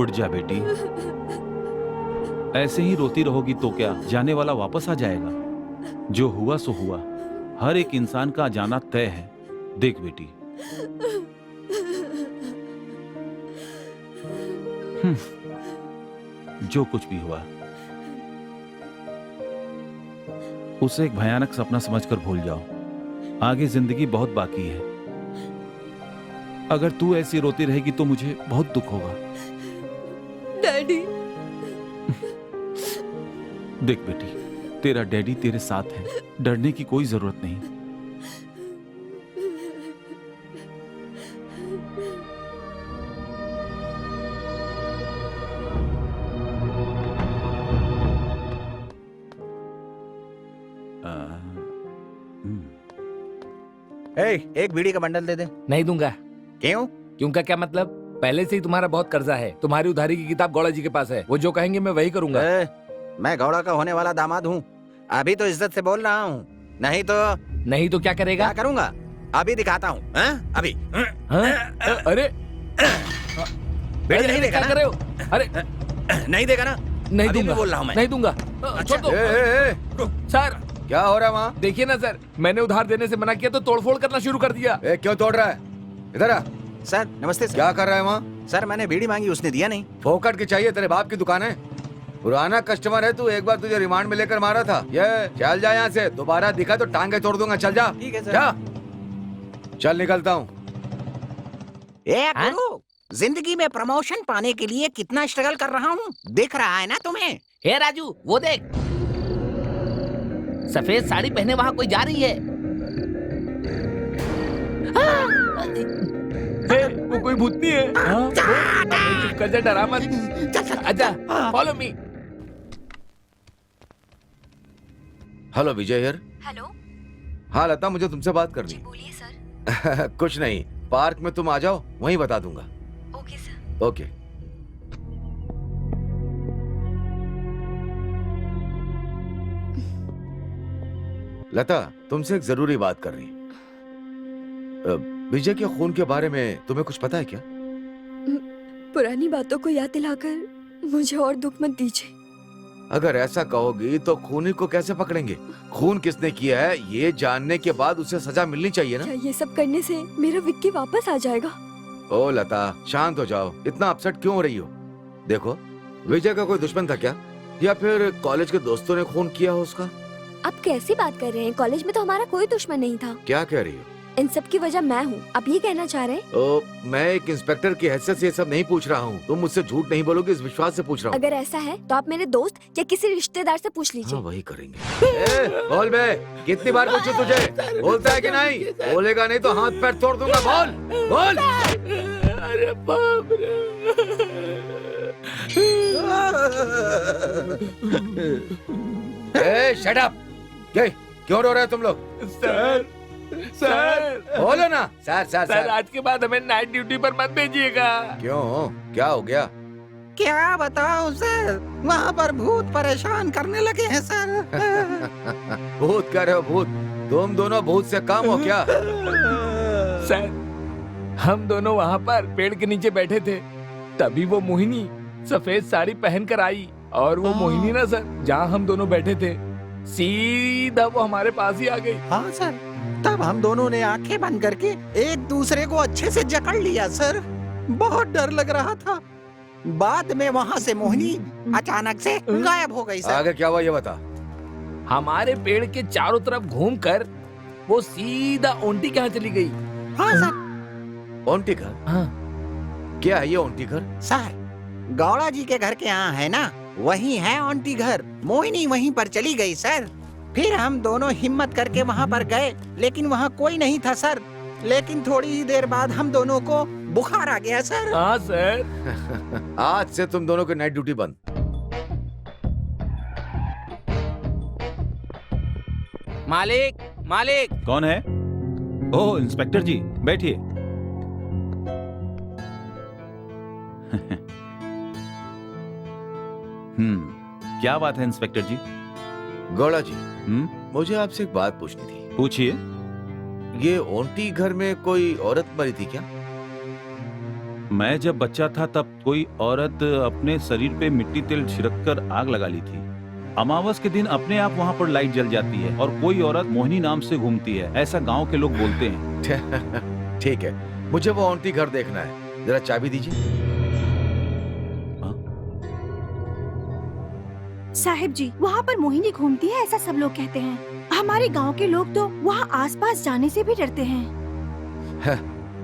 उठ जा बेटी। ऐसे ही रोती रहोगी तो क्या जाने वाला वापस आ जाएगा? जो हुआ सो हुआ। हर एक इंसान का जाना तय है। देख बेटी, जो कुछ भी हुआ उसे एक भयानक सपना समझकर भूल जाओ। आगे जिंदगी बहुत बाकी है। अगर तू ऐसी रोती रहेगी तो मुझे बहुत दुख होगा। डैडी। देख बेटी, तेरा डैडी तेरे साथ है, डरने की कोई जरूरत नहीं। एक बीड़ी का बंडल दे दे। नहीं दूंगा। क्यों? क्यों का क्या मतलब? पहले से ही तुम्हारा बहुत कर्जा है। तुम्हारी उधारी की किताब गौड़ा जी के पास है। वो जो कहेंगे मैं वही करूंगा। मैं गौड़ा का होने वाला दामाद हूँ। अभी तो इज्जत से बोल रहा हूँ, नहीं तो क्या करेगा? क्या करूंगा अभी दिखाता हूँ। अभी अरे बीड़ी नहीं देगा क्या कर रहे हो? अरे नहीं देगा ना? नहीं अभी दूंगा। भी बोल रहा हूँ मैं। नहीं दूंगा। अच्छा। छोड़ दो। सर क्या हो रहा है वहाँ? देखिए ना सर, मैंने उधार देने से मना किया तो तोड़फोड़ करना शुरू कर दिया। क्यों तोड़ रहा है? इधर आ। सर नमस्ते सर। क्या कर रहा है वहाँ? सर मैंने बीड़ी मांगी, उसने दिया नहीं। फोकट की चाहिए? तेरे बाप की दुकान है? पुराना कस्टमर है तू, एक बार तुझे रिमांड में लेकर मारा था। ये चल जा यहाँ से, दोबारा दिखा तो टांगे तोड़ दूंगा। चल जा। ठीक है सर। जा। चल निकलता हूँ। गुरु, जिंदगी में प्रमोशन पाने के लिए कितना स्ट्रगल कर रहा हूँ, दिख रहा है ना तुम्हें? हे राजू, वो देख, सफेद साड़ी पहने वहाँ कोई जा रही है। वो कोई भूतनी है। चुप कर जा, डरा मत। आजा, follow me. Hello Vijay here. Hello. हाँ लता, मुझे तुमसे बात करनी। बोलिए सर। कुछ नहीं, पार्क में तुम आ जाओ, वहीं बता दूंगा। Okay sir. ओके। लता, तुमसे एक जरूरी बात करनी। विजय के खून के बारे में तुम्हें कुछ पता है क्या? पुरानी बातों को याद दिलाकर मुझे और दुख मत दीजिए। अगर ऐसा कहोगी तो खूनी को कैसे पकड़ेंगे? खून किसने किया है ये जानने के बाद उसे सजा मिलनी चाहिए ना? क्या ये सब करने से मेरा विक्की वापस आ जाएगा? ओ लता, शांत हो जाओ। इतना अपसेट क्यों हो रही हो? देखो, विजय का कोई दुश्मन था क्या, या फिर कॉलेज के दोस्तों ने खून किया हो उसका? आप कैसी बात कर रहे हैं? कॉलेज में तो हमारा कोई दुश्मन नहीं था। क्या कह रही हो? इन सब की वजह मैं हूँ। आप ये कहना चाह रहे हैं? ओ, मैं एक इंस्पेक्टर की हैसियत से ये सब नहीं पूछ रहा हूँ। तुम मुझसे झूठ नहीं बोलोगे इस विश्वास से पूछ रहा हूँ। अगर ऐसा है तो आप मेरे दोस्त या किसी रिश्तेदार से पूछ लीजिए। हाँ, वही करेंगे। बोल बे, कितनी बार पूछूं तुझे? बोलता है कि नहीं? बोलेगा नहीं तो हाथ पैर तोड़ दूंगा। बोल बोल। अरे बाप रे। Shut up. क्यों रो रहे हो तुम लोग? सर, सर बोलो ना। सर सर सर, आज के बाद हमें नाइट ड्यूटी पर मत भेजिएगा। क्यों, क्या हो गया? क्या बताऊं सर, वहाँ पर भूत परेशान करने लगे हैं सर। भूत कह रहे हो? भूत? तुम दोनों भूत से कम हो क्या? सर, हम दोनों वहाँ पर पेड़ के नीचे बैठे थे, तभी वो मोहिनी सफेद साड़ी पहन कर आई। और वो मोहिनी ना सर, जहाँ हम दोनों बैठे थे, सीधा वो हमारे पास ही आ गई। हाँ सर, तब हम दोनों ने आंखें बंद करके एक दूसरे को अच्छे से जकड़ लिया सर। बहुत डर लग रहा था। बाद में वहाँ से मोहिनी अचानक से गायब हो गई सर। आगे क्या हुआ ये बता। हमारे पेड़ के चारों तरफ घूमकर वो सीधा ओंटी के यहाँ चली गई। हाँ सर। ओंटी घर? हाँ क्या है ये ओंटी घर? सर, गौड़ा जी के घर के यहाँ है ना, वही है ओंटी घर। मोहिनी वहीं पर चली गई सर। फिर हम दोनों हिम्मत करके वहाँ पर गए, लेकिन वहाँ कोई नहीं था सर। लेकिन थोड़ी ही देर बाद हम दोनों को बुखार आ गया सर। हाँ सर। आज से तुम दोनों की नाइट ड्यूटी बंद। मालिक, मालिक। कौन है? ओह, इंस्पेक्टर जी, बैठिए। क्या बात है इंस्पेक्टर जी? गौड़ा जी, मुझे आपसे एक बात पूछनी थी। पूछिए। ये ओंटी घर में कोई औरत मरी थी क्या? मैं जब बच्चा था तब कोई औरत अपने शरीर पे मिट्टी तेल छिड़ककर आग लगा ली थी। अमावस के दिन अपने आप वहाँ पर लाइट जल जाती है और कोई औरत मोहिनी नाम से घूमती है, ऐसा गांव के लोग बोलते हैं। ठीक है, मुझे वो आंटी घर देखना है, जरा चाबी दीजिए। साहिब जी, वहाँ पर मोहिनी घूमती है ऐसा सब लोग कहते हैं। हमारे गांव के लोग तो वहाँ आसपास जाने से भी डरते हैं।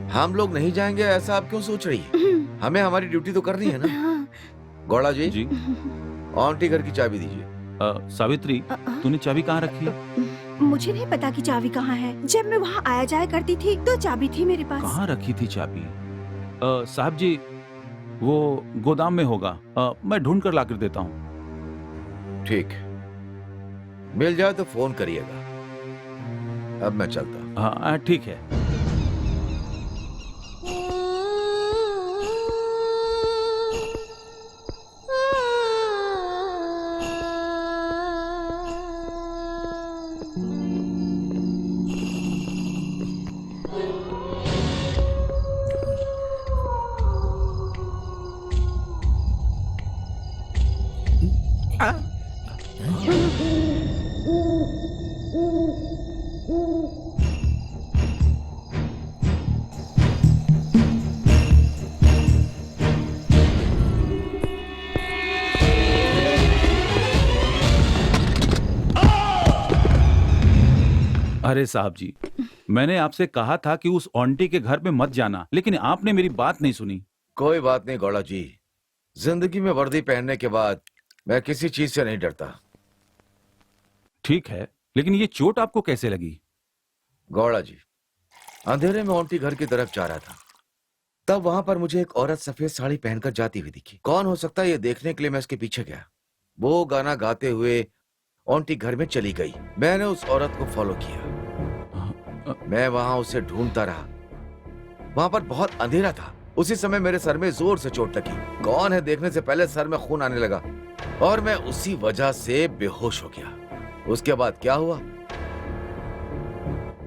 हम लोग नहीं जाएंगे ऐसा आप क्यों सोच रही है? हमें हमारी ड्यूटी तो करनी है ना। हाँ। गौड़ा जी, जी आंटी घर की चाबी दीजिए। सावित्री, तूने चाबी कहाँ रखी है? मुझे नहीं पता कि चाबी कहाँ है। जब मैं वहाँ आया जाया करती थी तो चाबी थी मेरे पास। कहाँ रखी थी चाबी? साहब जी, वो गोदाम में होगा। मैं ढूंढ कर लाकर देता हूँ। ठीक, मिल जाए तो फोन करिएगा। अब मैं चलता हूँ। हाँ ठीक है। अरे साहब जी, मैंने आपसे कहा था कि उस आंटी के घर में मत जाना, लेकिन आपने मेरी बात नहीं सुनी। कोई बात नहीं गौड़ा जी, जिंदगी में वर्दी पहनने के बाद मैं किसी चीज से नहीं डरता। ठीक है, लेकिन ये चोट आपको कैसे लगी? गौड़ा जी, अंधेरे में आंटी घर की तरफ जा रहा था, तब वहां पर मुझे एक औरत सफेद साड़ी पहनकर जाती हुई दिखी। कौन हो सकता है ये देखने के लिए मैं उसके पीछे गया। वो गाना गाते हुए आंटी घर में चली गई। मैंने उस औरत को फॉलो किया। मैं वहां उसे ढूंढता रहा। वहां पर बहुत अंधेरा था। उसी समय मेरे सर में जोर से चोट लगी। कौन है देखने से पहले सर में खून आने लगा और मैं उसी वजह से बेहोश हो गया। उसके बाद क्या हुआ?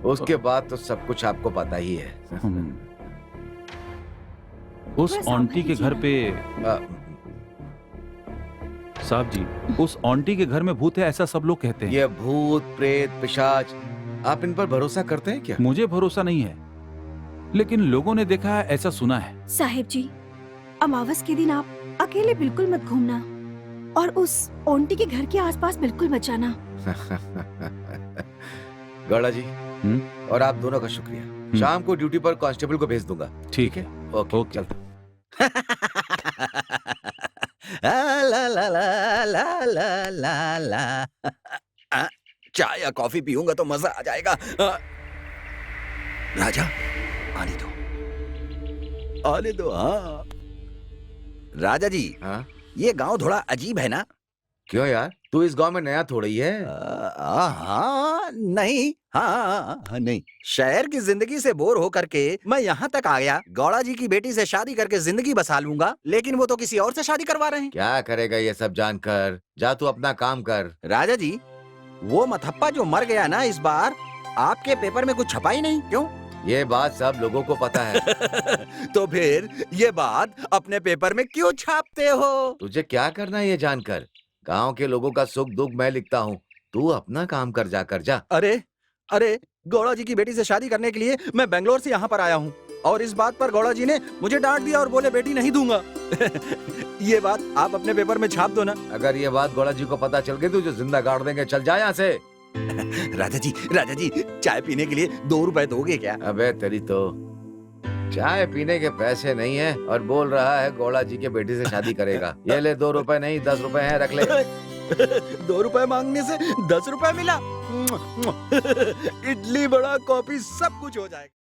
उसके बाद तो सब कुछ आपको पता ही है। उस आंटी के घर पे साहब जी, उस आंटी के घर में भूत है ऐसा सब लोग कहते हैं। ये भूत प्रेत पिशाच, आप इन पर भरोसा करते हैं क्या? मुझे भरोसा नहीं है, लेकिन लोगों ने देखा है ऐसा सुना है। साहिब जी, अमावस के दिन आप अकेले बिल्कुल मत घूमना और उस आंटी के घर के आसपास बिल्कुल मत जाना। गौड़ा जी, और आप दोनों का शुक्रिया। शाम को ड्यूटी पर कांस्टेबल को भेज दूंगा। ठीक है, ओके, चलता। ला ला ला ला ला ला ला। चाय या कॉफी पीऊंगा तो मजा आ जाएगा। राजा, आने दो, आने दो। हाँ राजा जी, हाँ? ये गांव थोड़ा अजीब है ना? क्यों यार, तू इस गांव में नया थोड़ी है। हाँ नहीं, हाँ नहीं, शहर की जिंदगी से बोर हो करके मैं यहाँ तक आ गया। गौड़ा जी की बेटी से शादी करके जिंदगी बसा लूंगा, लेकिन वो तो किसी और से शादी करवा रहे हैं। क्या करेगा ये सब जानकर? जा तू अपना काम कर। राजा जी, वो मथप्पा जो मर गया ना, इस बार आपके पेपर में कुछ छपा ही नहीं, क्यों? ये बात सब लोगों को पता है। तो फिर ये बात अपने पेपर में क्यों छापते हो? तुझे क्या करना है ये जानकर? गांव के लोगों का सुख दुख मैं लिखता हूँ, तू अपना काम कर, जाकर जा। अरे अरे, गौड़ा जी की बेटी से शादी करने के लिए मैं बेंगलोर से यहाँ पर आया हूँ और इस बात पर गौड़ा जी ने मुझे डांट दिया और बोले बेटी नहीं दूंगा। ये बात आप अपने पेपर में छाप दो ना। अगर ये बात गौड़ा जी को पता चल गई तो तुझे जिंदा गाड़ देंगे। चल जा यहाँ से। राजा जी, चाय पीने के लिए 2 रुपए दोगे क्या? अबे तेरी तो चाय पीने के पैसे नहीं है और बोल रहा है गौड़ा जी के बेटी से शादी करेगा। ये ले 2 रुपए नहीं 10 रुपए हैं, रख ले। 2 रुपए मांगने से 10 रुपए मिला। इडली बड़ा कॉफी सब कुछ हो जाएगा।